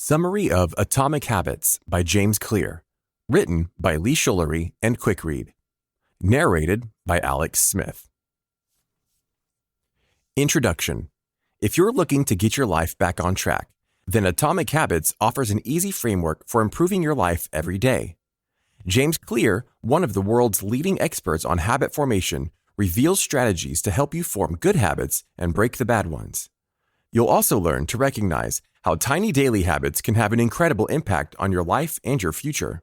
Summary of Atomic Habits by James Clear. Written by Lee Schullery and Quick Read. Narrated by Alex Smith. Introduction. If you're looking to get your life back on track, then Atomic Habits offers an easy framework for improving your life every day. James Clear, one of the world's leading experts on habit formation, reveals strategies to help you form good habits and break the bad ones. You'll also learn to recognize how tiny daily habits can have an incredible impact on your life and your future.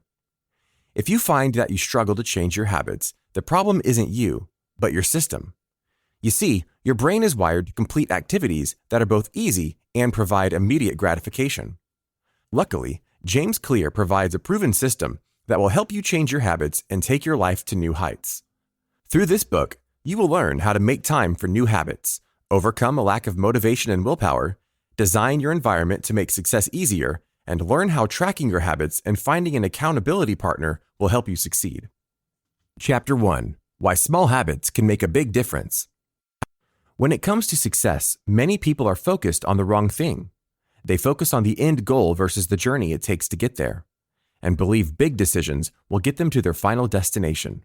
If you find that you struggle to change your habits, the problem isn't you, but your system. You see, your brain is wired to complete activities that are both easy and provide immediate gratification. Luckily, James Clear provides a proven system that will help you change your habits and take your life to new heights. Through this book, you will learn how to make time for new habits, overcome a lack of motivation and willpower, design your environment to make success easier, and learn how tracking your habits and finding an accountability partner will help you succeed. Chapter 1. Why Small Habits Can Make a Big Difference. When it comes to success, many people are focused on the wrong thing. They focus on the end goal versus the journey it takes to get there, and believe big decisions will get them to their final destination.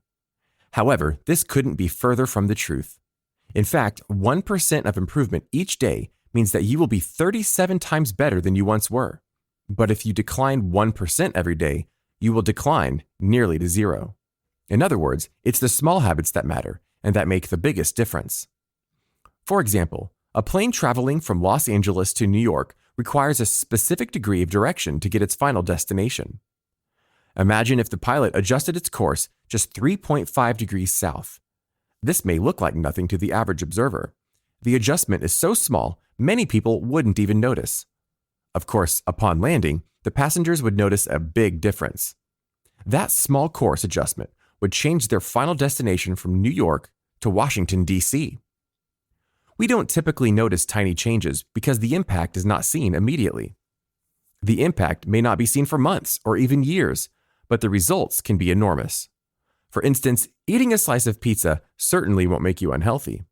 However, this couldn't be further from the truth. In fact, 1% of improvement each day means that you will be 37 times better than you once were. But if you decline 1% every day, you will decline nearly to zero. In other words, it's the small habits that matter and that make the biggest difference. For example, a plane traveling from Los Angeles to New York requires a specific degree of direction to get its final destination. Imagine if the pilot adjusted its course just 3.5 degrees south. This may look like nothing to the average observer. The adjustment is so small, many people wouldn't even notice. Of course, upon landing, the passengers would notice a big difference. That small course adjustment would change their final destination from New York to Washington, D.C. We don't typically notice tiny changes because the impact is not seen immediately. The impact may not be seen for months or even years, but the results can be enormous. For instance, eating a slice of pizza certainly won't make you unhealthy.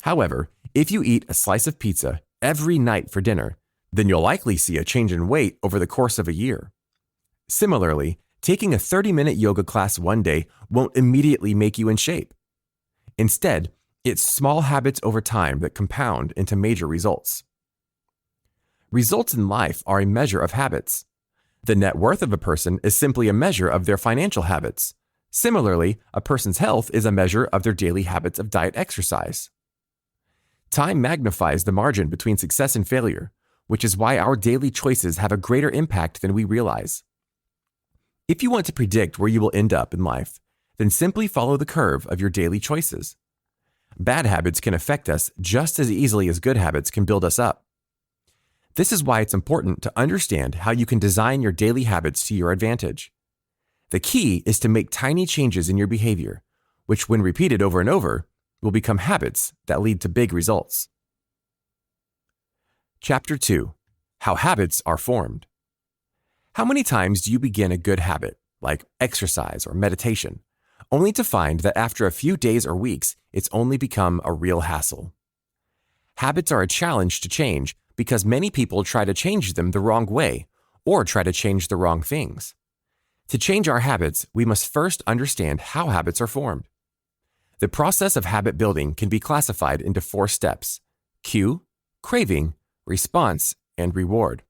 However, if you eat a slice of pizza every night for dinner, then you'll likely see a change in weight over the course of a year. Similarly, taking a 30-minute yoga class one day won't immediately make you in shape. Instead, it's small habits over time that compound into major results. Results in life are a measure of habits. The net worth of a person is simply a measure of their financial habits. Similarly, a person's health is a measure of their daily habits of diet exercise. Time magnifies the margin between success and failure, which is why our daily choices have a greater impact than we realize. If you want to predict where you will end up in life, then simply follow the curve of your daily choices. Bad habits can affect us just as easily as good habits can build us up. This is why it's important to understand how you can design your daily habits to your advantage. The key is to make tiny changes in your behavior, which when repeated over and over, will become habits that lead to big results. Chapter 2. How Habits Are Formed. How many times do you begin a good habit, like exercise or meditation, only to find that after a few days or weeks, it's only become a real hassle? Habits are a challenge to change because many people try to change them the wrong way or try to change the wrong things. To change our habits, we must first understand how habits are formed. The process of habit building can be classified into 4 steps: cue, craving, response, and reward.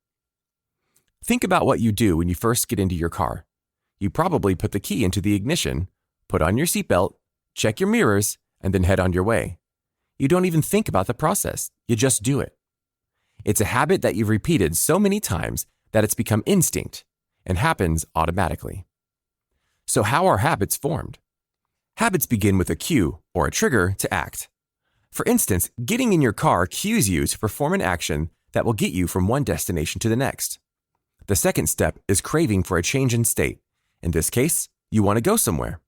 Think about what you do when you first get into your car. You probably put the key into the ignition, put on your seatbelt, check your mirrors, and then head on your way. You don't even think about the process, you just do it. It's a habit that you've repeated so many times that it's become instinct and happens automatically. So how are habits formed? Habits begin with a cue or a trigger to act. For instance, getting in your car cues you to perform an action that will get you from one destination to the next. The second step is craving for a change in state. In this case, you want to go somewhere.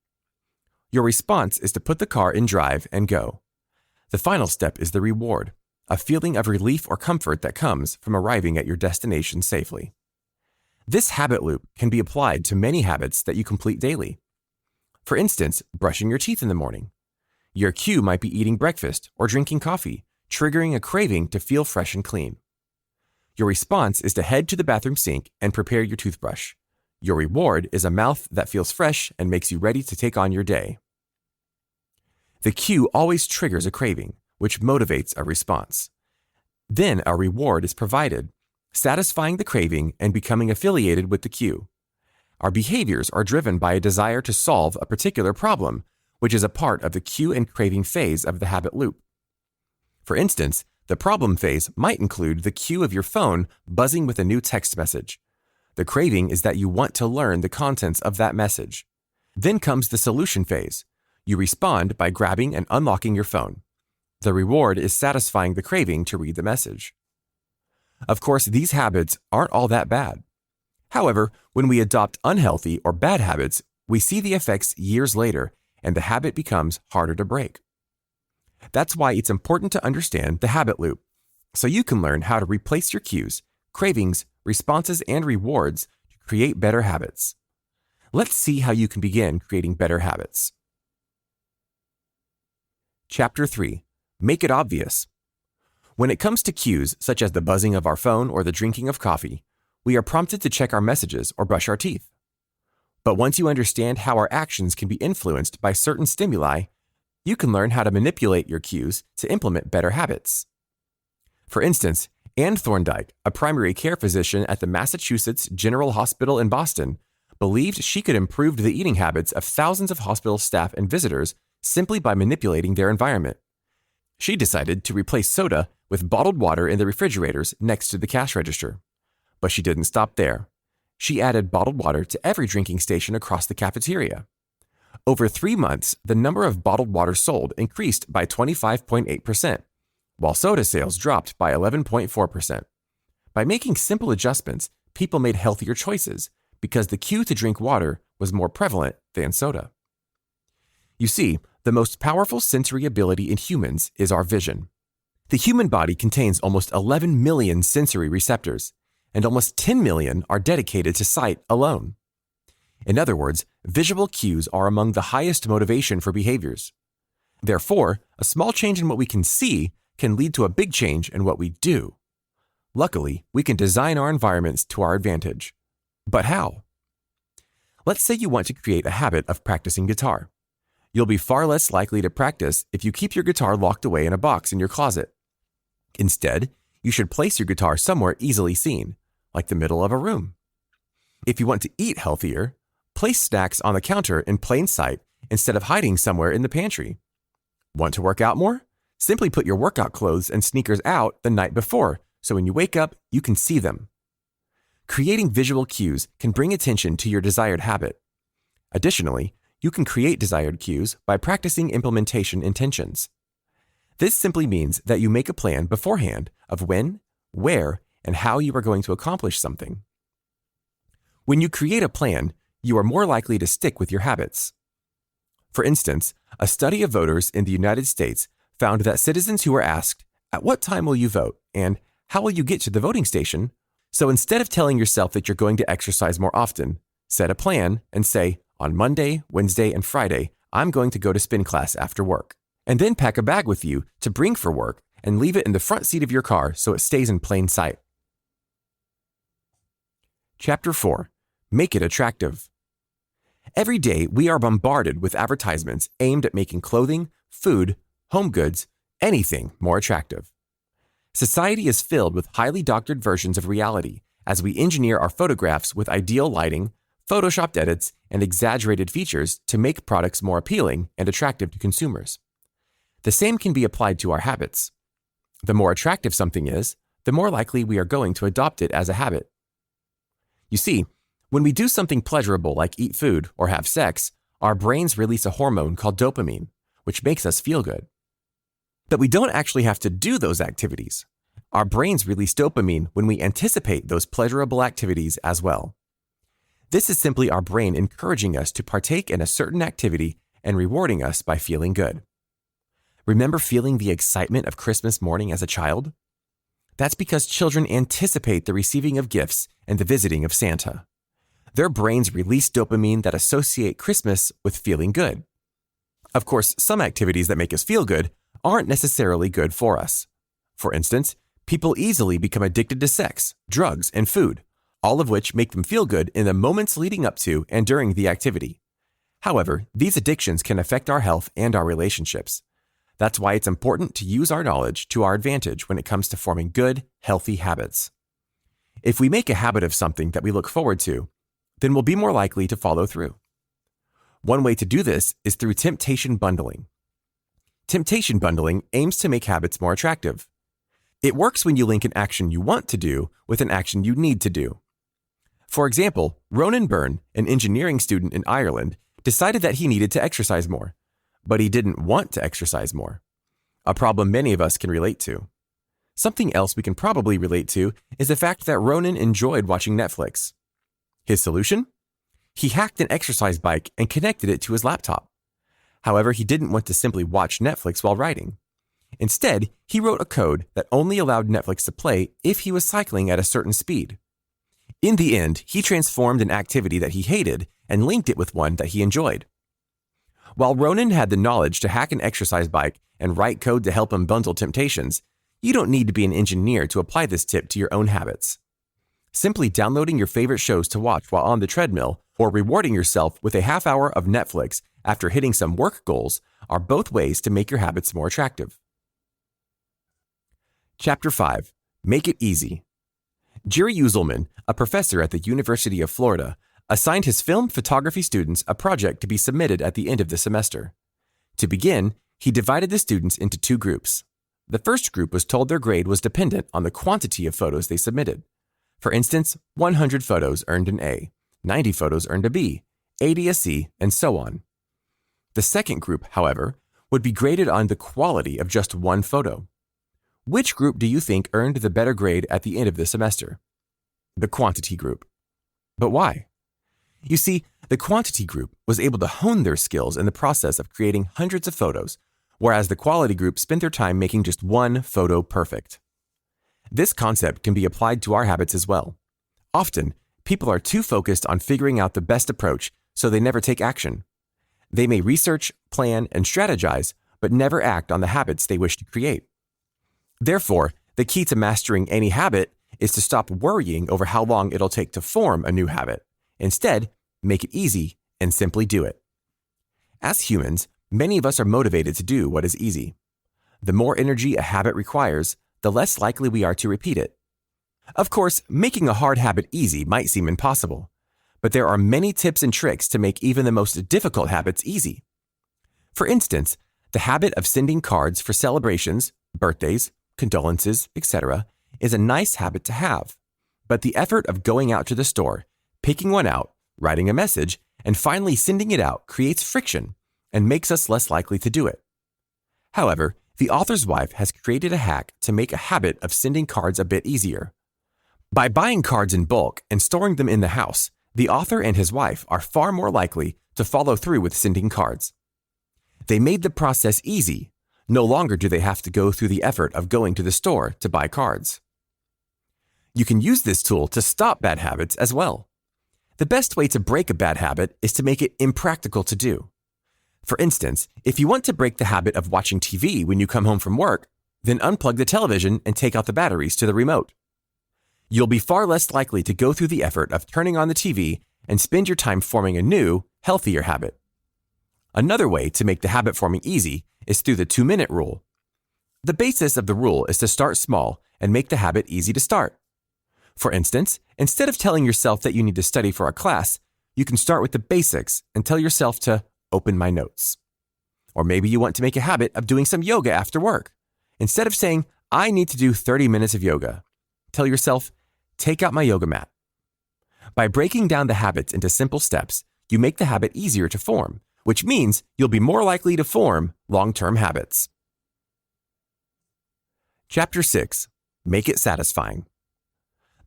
Your response is to put the car in drive and go. The final step is the reward, a feeling of relief or comfort that comes from arriving at your destination safely. This habit loop can be applied to many habits that you complete daily. For instance, brushing your teeth in the morning. Your cue might be eating breakfast or drinking coffee, triggering a craving to feel fresh and clean. Your response is to head to the bathroom sink and prepare your toothbrush. Your reward is a mouth that feels fresh and makes you ready to take on your day. The cue always triggers a craving, which motivates a response. Then a reward is provided, satisfying the craving and becoming affiliated with the cue. Our behaviors are driven by a desire to solve a particular problem, which is a part of the cue and craving phase of the habit loop. For instance, the problem phase might include the cue of your phone buzzing with a new text message. The craving is that you want to learn the contents of that message. Then comes the solution phase. You respond by grabbing and unlocking your phone. The reward is satisfying the craving to read the message. Of course, these habits aren't all that bad. However, when we adopt unhealthy or bad habits, we see the effects years later, and the habit becomes harder to break. That's why it's important to understand the habit loop, so you can learn how to replace your cues, cravings, responses, and rewards to create better habits. Let's see how you can begin creating better habits. Chapter 3. Make it obvious. When it comes to cues, such as the buzzing of our phone or the drinking of coffee, we are prompted to check our messages or brush our teeth. But once you understand how our actions can be influenced by certain stimuli, you can learn how to manipulate your cues to implement better habits. For instance, Anne Thorndike, a primary care physician at the Massachusetts General Hospital in Boston, believed she could improve the eating habits of thousands of hospital staff and visitors simply by manipulating their environment. She decided to replace soda with bottled water in the refrigerators next to the cash register. But she didn't stop there. She added bottled water to every drinking station across the cafeteria. Over 3 months, the number of bottled water sold increased by 25.8%, while soda sales dropped by 11.4%. By making simple adjustments, people made healthier choices because the cue to drink water was more prevalent than soda. You see, the most powerful sensory ability in humans is our vision. The human body contains almost 11 million sensory receptors, and almost 10 million are dedicated to sight alone. In other words, visual cues are among the highest motivation for behaviors. Therefore, a small change in what we can see can lead to a big change in what we do. Luckily, we can design our environments to our advantage. But how? Let's say you want to create a habit of practicing guitar. You'll be far less likely to practice if you keep your guitar locked away in a box in your closet. Instead, you should place your guitar somewhere easily seen, like the middle of a room. If you want to eat healthier, place snacks on the counter in plain sight instead of hiding somewhere in the pantry. Want to work out more? Simply put your workout clothes and sneakers out the night before, so when you wake up, you can see them. Creating visual cues can bring attention to your desired habit. Additionally, you can create desired cues by practicing implementation intentions. This simply means that you make a plan beforehand of when, where, and how you are going to accomplish something. When you create a plan, you are more likely to stick with your habits. For instance, a study of voters in the United States found that citizens who were asked, "At what time will you vote?" and "How will you get to the voting station?" So instead of telling yourself that you're going to exercise more often, set a plan and say, "On Monday, Wednesday, and Friday, I'm going to go to spin class after work." And then pack a bag with you to bring for work and leave it in the front seat of your car so it stays in plain sight. Chapter 4. Make it attractive. Every day, we are bombarded with advertisements aimed at making clothing, food, home goods, anything more attractive. Society is filled with highly doctored versions of reality as we engineer our photographs with ideal lighting, photoshopped edits, and exaggerated features to make products more appealing and attractive to consumers. The same can be applied to our habits. The more attractive something is, the more likely we are going to adopt it as a habit. You see, when we do something pleasurable like eat food or have sex, our brains release a hormone called dopamine, which makes us feel good. But we don't actually have to do those activities. Our brains release dopamine when we anticipate those pleasurable activities as well. This is simply our brain encouraging us to partake in a certain activity and rewarding us by feeling good. Remember feeling the excitement of Christmas morning as a child? That's because children anticipate the receiving of gifts and the visiting of Santa. Their brains release dopamine that associate Christmas with feeling good. Of course, some activities that make us feel good aren't necessarily good for us. For instance, People easily become addicted to sex, drugs, and food, all of which make them feel good in the moments leading up to and during the activity. However, these addictions can affect our health and our relationships. That's why it's important to use our knowledge to our advantage when it comes to forming good, healthy habits. If we make a habit of something that we look forward to, then we'll be more likely to follow through. One way to do this is through temptation bundling. Temptation bundling aims to make habits more attractive. It works when you link an action you want to do with an action you need to do. For example, Ronan Byrne, an engineering student in Ireland, decided that he needed to exercise more, but he didn't want to exercise more, a problem many of us can relate to. Something else we can probably relate to is the fact that Ronan enjoyed watching Netflix. His solution? He hacked an exercise bike and connected it to his laptop. However, he didn't want to simply watch Netflix while riding. Instead, he wrote a code that only allowed Netflix to play if he was cycling at a certain speed. In the end, he transformed an activity that he hated and linked it with one that he enjoyed. While Ronan had the knowledge to hack an exercise bike and write code to help him bundle temptations, you don't need to be an engineer to apply this tip to your own habits. Simply downloading your favorite shows to watch while on the treadmill or rewarding yourself with a half hour of Netflix after hitting some work goals are both ways to make your habits more attractive. Chapter 5. Make it easy. Jerry Uselman, a professor at the University of Florida, assigned his film photography students a project to be submitted at the end of the semester. To begin, he divided the students into two groups. The first group was told their grade was dependent on the quantity of photos they submitted. For instance, 100 photos earned an A, 90 photos earned a B, 80 a C, and so on. The second group, however, would be graded on the quality of just one photo. Which group do you think earned the better grade at the end of the semester? The quantity group. But why? You see, the quantity group was able to hone their skills in the process of creating hundreds of photos, whereas the quality group spent their time making just one photo perfect. This concept can be applied to our habits as well. Often, people are too focused on figuring out the best approach, so they never take action. They may research, plan, and strategize, but never act on the habits they wish to create. Therefore, the key to mastering any habit is to stop worrying over how long it'll take to form a new habit. Instead, make it easy and simply do it. As humans, many of us are motivated to do what is easy. The more energy a habit requires, the less likely we are to repeat it. Of course, making a hard habit easy might seem impossible, but there are many tips and tricks to make even the most difficult habits easy. For instance, the habit of sending cards for celebrations, birthdays, condolences, etc., is a nice habit to have, but the effort of going out to the store, picking one out, writing a message, and finally sending it out creates friction and makes us less likely to do it. However, the author's wife has created a hack to make a habit of sending cards a bit easier. By buying cards in bulk and storing them in the house, the author and his wife are far more likely to follow through with sending cards. They made the process easy. No longer do they have to go through the effort of going to the store to buy cards. You can use this tool to stop bad habits as well. The best way to break a bad habit is to make it impractical to do. For instance, if you want to break the habit of watching TV when you come home from work, then unplug the television and take out the batteries to the remote. You'll be far less likely to go through the effort of turning on the TV and spend your time forming a new, healthier habit. Another way to make the habit forming easy is through the 2-minute rule. The basis of the rule is to start small and make the habit easy to start. For instance, instead of telling yourself that you need to study for a class, you can start with the basics and tell yourself to open my notes. Or maybe you want to make a habit of doing some yoga after work. Instead of saying, I need to do 30 minutes of yoga, tell yourself, take out my yoga mat. By breaking down the habits into simple steps, you make the habit easier to form, which means you'll be more likely to form long-term habits. Chapter 6. Make it satisfying.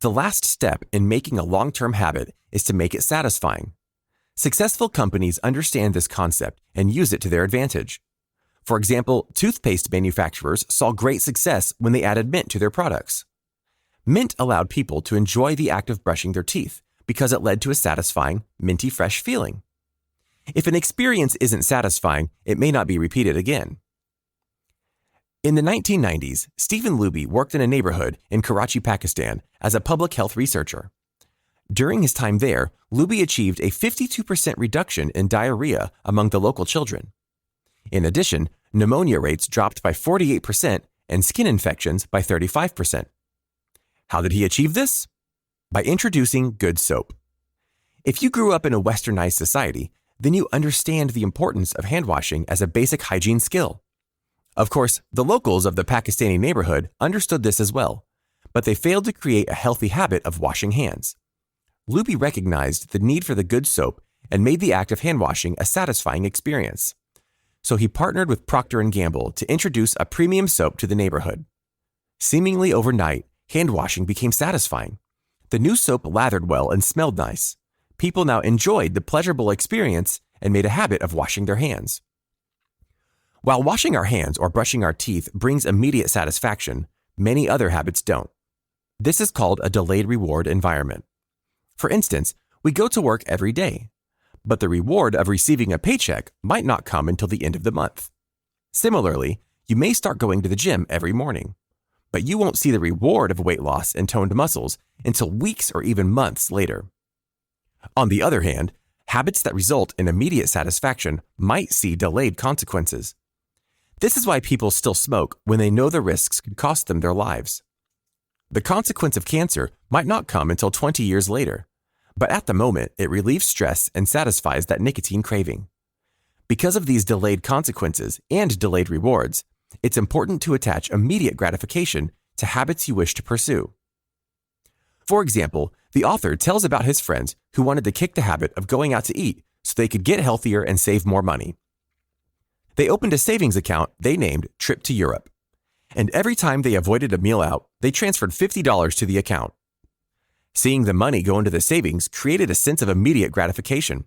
The last step in making a long-term habit is to make it satisfying. Successful companies understand this concept and use it to their advantage. For example, toothpaste manufacturers saw great success when they added mint to their products. Mint allowed people to enjoy the act of brushing their teeth because it led to a satisfying, minty fresh feeling. If an experience isn't satisfying, it may not be repeated again. In the 1990s, Stephen Luby worked in a neighborhood in Karachi, Pakistan as a public health researcher. During his time there, Luby achieved a 52% reduction in diarrhea among the local children. In addition, pneumonia rates dropped by 48% and skin infections by 35%. How did he achieve this? By introducing good soap. If you grew up in a westernized society, then you understand the importance of hand washing as a basic hygiene skill. Of course, the locals of the Pakistani neighborhood understood this as well, but they failed to create a healthy habit of washing hands. Luby recognized the need for the good soap and made the act of hand washing a satisfying experience. So he partnered with Procter & Gamble to introduce a premium soap to the neighborhood. Seemingly overnight, hand washing became satisfying. The new soap lathered well and smelled nice. People now enjoyed the pleasurable experience and made a habit of washing their hands. While washing our hands or brushing our teeth brings immediate satisfaction, many other habits don't. This is called a delayed reward environment. For instance, we go to work every day, but the reward of receiving a paycheck might not come until the end of the month. Similarly, you may start going to the gym every morning, but you won't see the reward of weight loss and toned muscles until weeks or even months later. On the other hand, habits that result in immediate satisfaction might see delayed consequences. This is why people still smoke when they know the risks could cost them their lives. The consequence of cancer might not come until 20 years later, but at the moment it relieves stress and satisfies that nicotine craving. Because of these delayed consequences and delayed rewards, it's important to attach immediate gratification to habits you wish to pursue. For example, the author tells about his friends who wanted to kick the habit of going out to eat so they could get healthier and save more money. They opened a savings account they named Trip to Europe. And every time they avoided a meal out, they transferred $50 to the account. Seeing the money go into the savings created a sense of immediate gratification,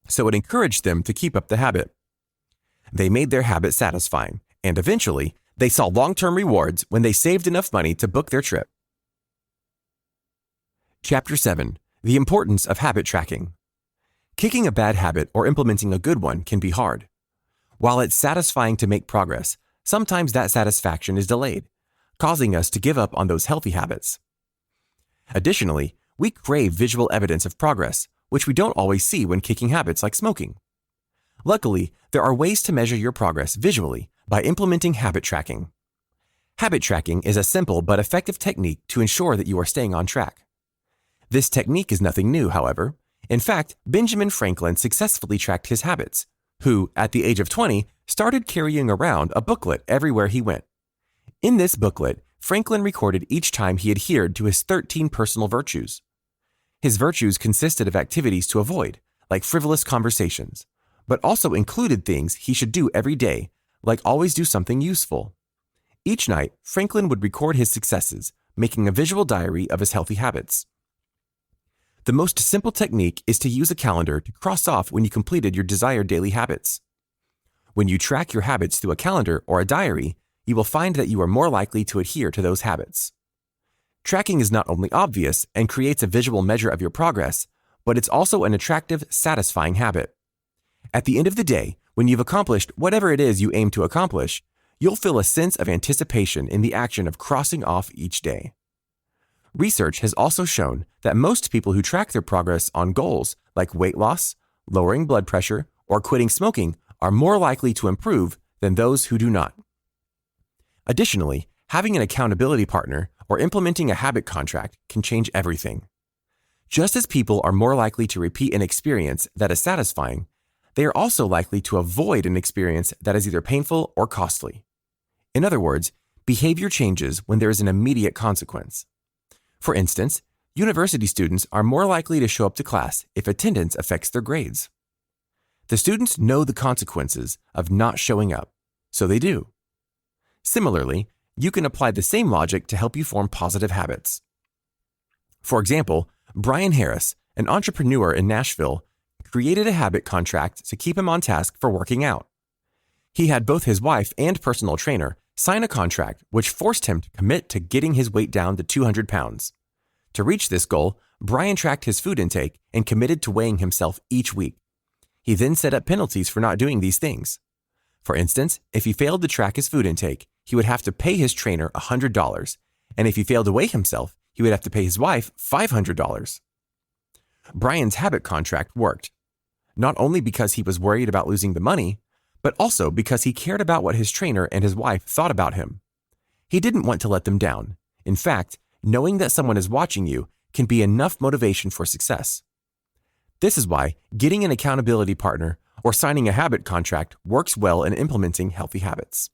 so it encouraged them to keep up the habit. They made their habit satisfying, and eventually, they saw long-term rewards when they saved enough money to book their trip. Chapter 7. The Importance of Habit Tracking. Kicking a bad habit or implementing a good one can be hard. While it's satisfying to make progress, sometimes that satisfaction is delayed, causing us to give up on those healthy habits. Additionally, we crave visual evidence of progress, which we don't always see when kicking habits like smoking. Luckily, there are ways to measure your progress visually by implementing habit tracking. Habit tracking is a simple but effective technique to ensure that you are staying on track. This technique is nothing new, however. In fact, Benjamin Franklin successfully tracked his habits, who, at the age of 20, started carrying around a booklet everywhere he went. In this booklet, Franklin recorded each time he adhered to his 13 personal virtues. His virtues consisted of activities to avoid, like frivolous conversations, but also included things he should do every day, like always do something useful. Each night, Franklin would record his successes, making a visual diary of his healthy habits. The most simple technique is to use a calendar to cross off when you completed your desired daily habits. When you track your habits through a calendar or a diary, you will find that you are more likely to adhere to those habits. Tracking is not only obvious and creates a visual measure of your progress, but it's also an attractive, satisfying habit. At the end of the day, when you've accomplished whatever it is you aim to accomplish, you'll feel a sense of anticipation in the action of crossing off each day. Research has also shown that most people who track their progress on goals like weight loss, lowering blood pressure, or quitting smoking are more likely to improve than those who do not. Additionally, having an accountability partner or implementing a habit contract can change everything. Just as people are more likely to repeat an experience that is satisfying, they are also likely to avoid an experience that is either painful or costly. In other words, behavior changes when there is an immediate consequence. For instance, university students are more likely to show up to class if attendance affects their grades. The students know the consequences of not showing up, so they do. Similarly, you can apply the same logic to help you form positive habits. For example, Brian Harris, an entrepreneur in Nashville, created a habit contract to keep him on task for working out. He had both his wife and personal trainer sign a contract which forced him to commit to getting his weight down to 200 pounds. To reach this goal, Brian tracked his food intake and committed to weighing himself each week. He then set up penalties for not doing these things. For instance, if he failed to track his food intake, he would have to pay his trainer $100, and if he failed to weigh himself, he would have to pay his wife $500. Brian's habit contract worked, not only because he was worried about losing the money, but also because he cared about what his trainer and his wife thought about him. He didn't want to let them down. In fact, knowing that someone is watching you can be enough motivation for success. This is why getting an accountability partner or signing a habit contract works well in implementing healthy habits.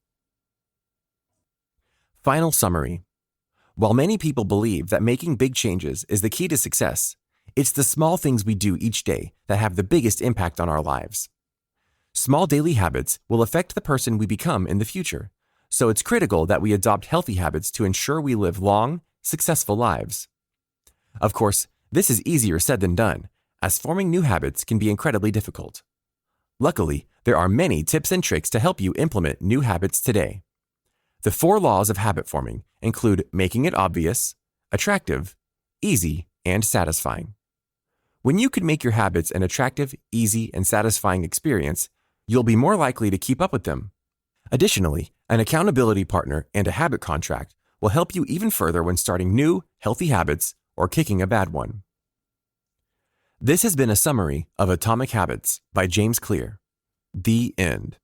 Final summary. While many people believe that making big changes is the key to success, it's the small things we do each day that have the biggest impact on our lives. Small daily habits will affect the person we become in the future, so it's critical that we adopt healthy habits to ensure we live long, successful lives. Of course, this is easier said than done, as forming new habits can be incredibly difficult. Luckily, there are many tips and tricks to help you implement new habits today. The 4 laws of habit forming include making it obvious, attractive, easy, and satisfying. When you can make your habits an attractive, easy, and satisfying experience, you'll be more likely to keep up with them. Additionally, an accountability partner and a habit contract will help you even further when starting new, healthy habits or kicking a bad one. This has been a summary of Atomic Habits by James Clear. The end.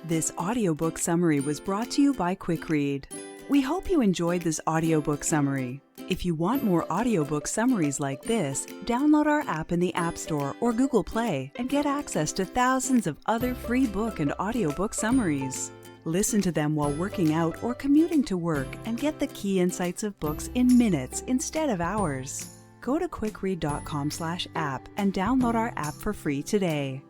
This audiobook summary was brought to you by Quick Read. We hope you enjoyed this audiobook summary. If you want more audiobook summaries like this, download our app in the App Store or Google Play and get access to thousands of other free book and audiobook summaries. Listen to them while working out or commuting to work and get the key insights of books in minutes instead of hours. Go to quickread.com/app and download our app for free today.